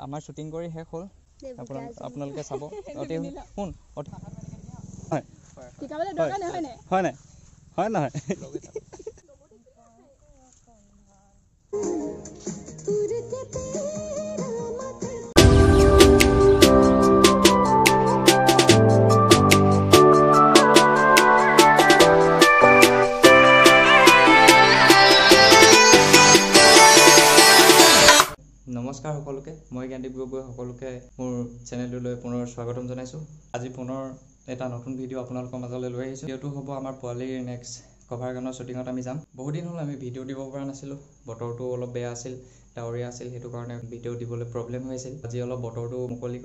আমাৰ শ্বুটিং কৰি শেষ হ'ল আপোনালোকে চাব অতি শুন হয় হয় নাই হয় নহয় নমস্কাৰ সকলোকে মই জ্ঞানদীপ গগৈ সকলোকে মোৰ চেনেললৈ পুনৰ স্বাগতম জনাইছোঁ আজি পুনৰ এটা নতুন ভিডিঅ' আপোনালোকৰ মাজলৈ লৈ আহিছোঁ ভিডিঅ'টো হ'ব আমাৰ পোৱালিৰ নেক্সট কভাৰ গানৰ শ্বুটিঙত আমি যাম বহুত দিন হ'ল আমি ভিডিঅ' দিব পৰা নাছিলোঁ বতৰটো অলপ বেয়া আছিল ডাৱৰীয়া আছিল সেইটো কাৰণে ভিডিঅ' দিবলৈ প্ৰব্লেম হৈ আছিল আজি অলপ বতৰটো মুকলি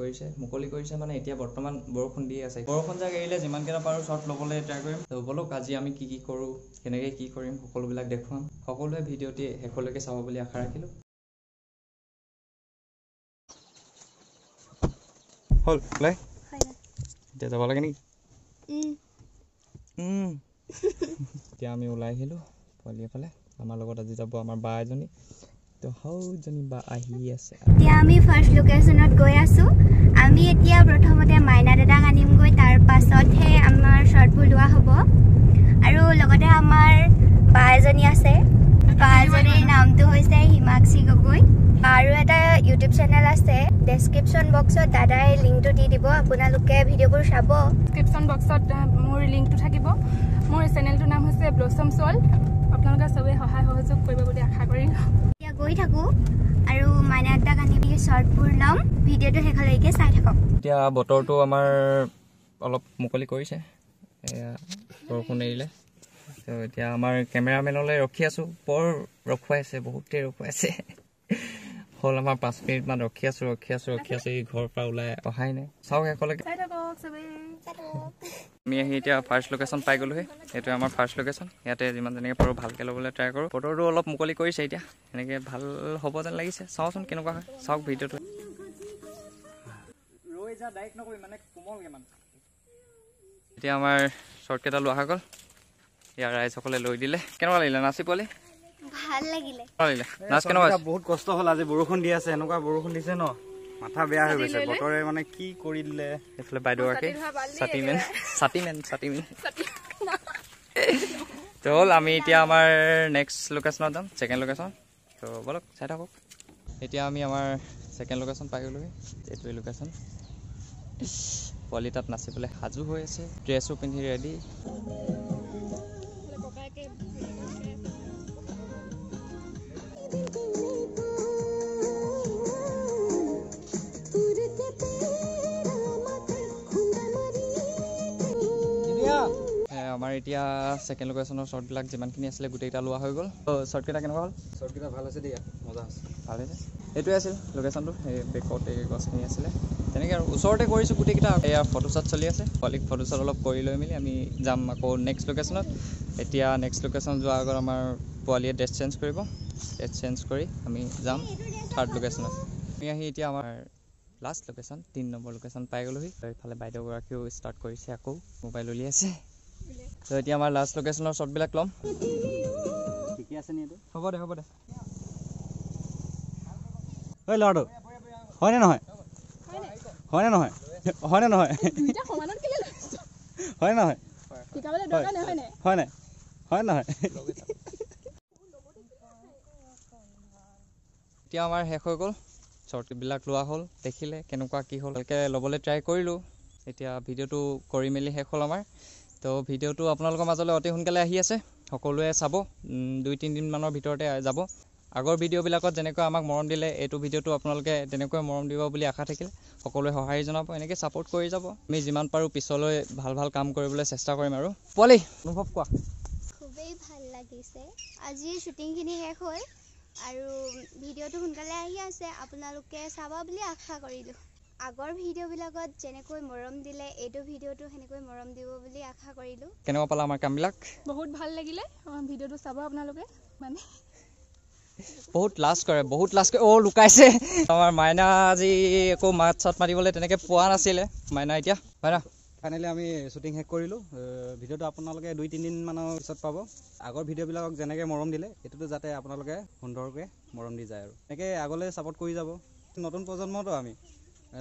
কৰিছে মানে এতিয়া বৰ্তমান বৰষুণ দি আছে বৰষুণ যাক এৰিলে যিমানকেইটা পাৰোঁ শ্বট ল'বলৈ ট্ৰাই কৰিম তো বলক আজি আমি কি কৰোঁ কেনেকৈ কি কৰিম সকলোবিলাক দেখুৱাম সকলোৱে ভিডিঅ'টি শেষলৈকে চাব বুলি আশা ৰাখিলোঁ হল লাই এতিয়া যাব লাগে নেকি এতিয়া আমি ওলাই আহিলোঁ পোৱালি এফালে আমাৰ লগত আজি যাব আমাৰ বা এজনী তো হাউজনী বা আহি আছে এতিয়া আমি ফাৰ্ষ্ট লোকেশ্যনত গৈ আছোঁ আমি এতিয়া প্ৰথমতে মাইনা দাদাক আনিমগৈ তাৰ পাছতহে আমাৰ শ্বৰ্টবোৰ লোৱা হ'ব আৰু লগতে আমাৰ বা এজনী আছে বা এজনীৰ নামটো হৈছে হিমাক্ষী গগৈ আৰু এটা ইউটিউব চেনেল আছে ডেছক্ৰিপশ্যন বক্সত দাদাই লিংকটো দি দিব আপোনালোকে ভিডিঅ'বোৰ চাব ডেছক্ৰিপশ্যন বক্সত মোৰ লিংকটো থাকিব মোৰ চেনেলটোৰ নাম হৈছে ব্লছম সোল আপোনালোকে সবে সহায় সহযোগ কৰিব বুলি আশা কৰিলোঁ এতিয়া গৈ থাকোঁ আৰু মাইনা দাদাক আনি শ্বৰ্টবোৰ ল'ম ভিডিঅ'টো শেষলৈকে চাই থাকক এতিয়া বতৰটো আমাৰ অলপ মুকলি কৰিছে এয়া বৰষুণ এৰিলে তো এতিয়া আমাৰ কেমেৰামেনলৈ ৰখি আছোঁ বৰ ৰখুৱাইছে বহুতেই ৰখুৱাইছে হ'ল আমাৰ 5 মিনিটমান ৰখি আছোঁ এই ঘৰৰ পৰা ওলাই অহাই নাই চাওক একেলগে আমি আহি এতিয়া ফাৰ্ষ্ট লোকেশ্যন পাই গ'লোহি এইটোৱে আমাৰ ফাৰ্ষ্ট লোকেশ্যন ইয়াতে যিমান তেনেকৈ পাৰোঁ ভালকৈ ল'বলৈ ট্ৰাই কৰোঁ বতৰটো অলপ মুকলি কৰিছে এতিয়া এনেকৈ ভাল হ'ব যেন লাগিছে চাওঁচোন কেনেকুৱা হয় চাওক ভিডিঅ'টো ৰৈ যা ডাইৰেক্ট নকৰি মানে কোমলকৈ মানে এতিয়া আমাৰ শ্বৰ্টকেইটা লোৱা হৈ গ'ল ইয়াৰ ৰাইজসকলে লৈ দিলে কেনেকুৱা লাগিলে নাচি পোৱালি ভাল লাগিলে নাচ কেনেকুৱা বহুত কষ্ট হ'ল আজি বৰষুণ দি আছে এনেকুৱা বৰষুণ দিছে ন মাথা বেয়া হৈ গৈছে বতৰে মানে কি কৰি দিলে এইফালে বাইদেউগৰাকী ছাতিমেন তো হ'ল আমি এতিয়া আমাৰ নেক্সট লোকেশ্যনত যাম ছেকেণ্ড লোকেশ্যন তো বলক চাই থাকক এতিয়া আমি আমাৰ ছেকেণ্ড লোকেশ্যন পাই গ'লোহি এইটোৱে লোকেশ্যন পোৱালি তাত নাচিবলৈ সাজু হৈ আছে ড্ৰেছো পিন্ধি ৰেডি আমাৰ এতিয়া ছেকেণ্ড লোকেশ্যনৰ শ্বৰ্টবিলাক যিমানখিনি আছিলে গোটেইকেইটা লোৱা হৈ গ'ল শ্বৰ্টকেইটা কেনেকুৱা হ'ল শ্বৰ্টকেইটা ভাল আছে দিয়া মজা আছে ভাল হৈছে এইটোৱে আছিল লোকেশ্যনটো এই বেকত এই গছখিনি আছিলে তেনেকৈ আৰু ওচৰতে কৰিছোঁ গোটেইকেইটা এয়া ফটোশ্বট চলি আছে পোৱালিক ফটোশ্বট অলপ কৰি লৈ মেলি আমি যাম আকৌ নেক্সট লোকেশ্যনত এতিয়া নেক্সট লোকেশ্যন যোৱাৰ আগত আমাৰ পোৱালীয়ে ড্ৰেছ চেঞ্জ কৰিব ড্ৰেছ চেঞ্জ কৰি আমি যাম থাৰ্ড লোকেশ্যনত আমি আহি এতিয়া আমাৰ লাষ্ট লোকেশ্যন 3 নম্বৰ লোকেশ্যন পাই গ'লোহি এইফালে বাইদেউগৰাকীও ষ্টাৰ্ট কৰিছে আকৌ মোবাইল উলিয়াইছে তো এতিয়া আমাৰ লাষ্ট লোকেশ্যনৰ শ্বটবিলাক ল'ম ঠিকে আছে নি এইটো হ'ব দে ঐ ল'ৰাটো হয়নে নহয় হয় নহয় এতিয়া আমাৰ শেষ হৈ গ'ল শ্বৰ্টবিলাক লোৱা হ'ল দেখিলে কেনেকুৱা কি হ'ল ভালকৈ ল'বলৈ ট্ৰাই কৰিলোঁ এতিয়া ভিডিঅ'টো কৰি মেলি শেষ হ'ল আমাৰ তো ভিডিঅ'টো আপোনালোকৰ মাজলৈ অতি সোনকালে আহি আছে সকলোৱে চাব 2-3 দিনমানৰ ভিতৰতে যাব আগৰ ভিডিঅ'বিলাকত যেনেকৈ আমাক মৰম দিলে এইটো ভিডিঅ'টো আপোনালোকে তেনেকৈ মৰম দিব বুলি আশা থাকিলে সকলোৱে সহায় জনাব এনেকৈ ছাপোৰ্ট কৰি যাব আমি যিমান পাৰোঁ পিছলৈ ভাল কাম কৰিবলৈ চেষ্টা কৰিম আৰু পোৱালি অনুভৱ কোৱা খুবেই ভাল লাগিছে আজি শ্বুটিংখিনি শেষ হ'ল আৰু ভিডিঅ'টো সোনকালে আহি আছে আপোনালোকে চাব বুলি আশা কৰিলোঁ আগৰ ভিডিঅ'বিলাকত যেনেকৈ মৰম দিলে এইটো ভিডিঅ'টো সেনেকৈ মৰম দিব বুলি আশা কৰিলোঁ কেনেকুৱা পালা আমাৰ কামবিলাক বহুত ভাল লাগিলে ভিডিঅ'টো চাব আপোনালোকে মানে বহুত লাজ কৰে লুকাইছে আমাৰ মাইনা আজি একো মাত চাত মাতিবলৈ তেনেকৈ পোৱা নাছিলে মাইনা ফাইনেলি আমি শ্বুটিং শেষ কৰিলোঁ ভিডিঅ'টো আপোনালোকে 2-3 দিনমানৰ পিছত পাব আগৰ ভিডিঅ'বিলাকক যেনেকৈ মৰম দিলে এইটোতো যাতে আপোনালোকে সুন্দৰকৈ মৰম দি যায় আৰু এনেকৈ আগলৈ ছাপোৰ্ট কৰি যাব নতুন প্ৰজন্মটো আমি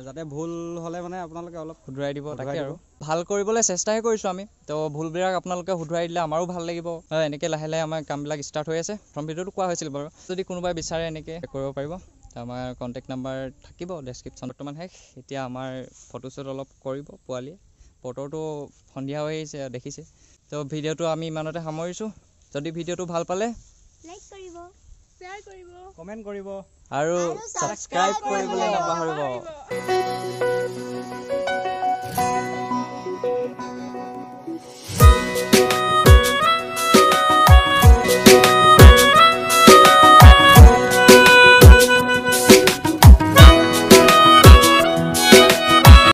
যাতে ভুল হ'লে মানে আপোনালোকে অলপ শুধৰাই দিব তাকে আৰু ভাল কৰিবলৈ চেষ্টাহে কৰিছোঁ আমি তো ভুলবিলাক আপোনালোকে শুধৰাই দিলে আমাৰো ভাল লাগিব এনেকৈ লাহে লাহে আমাৰ কামবিলাক ষ্টাৰ্ট হৈ আছে প্ৰথম ভিডিঅ'টো কোৱা হৈছিল বাৰু যদি কোনোবাই বিচাৰে এনেকৈ কৰিব পাৰিব আমাৰ কণ্টেক্ট নাম্বাৰ থাকিব ডেছক্ৰিপশ্যন বৰ্তমান শেষ এতিয়া আমাৰ ফটোশ্বুট অলপ কৰিব পোৱালীয়ে বতৰটো সন্ধিয়া হৈ আহিছে দেখিছে তো ভিডিঅ'টো আমি ইমানতে সামৰিছোঁ যদি ভিডিঅ'টো ভাল পালে লাইক কৰিব শ্বেয়াৰ কৰিব কমেণ্ট কৰিব আৰু ছাবস্ক্ৰাইব কৰিবলৈ নাপাহৰিব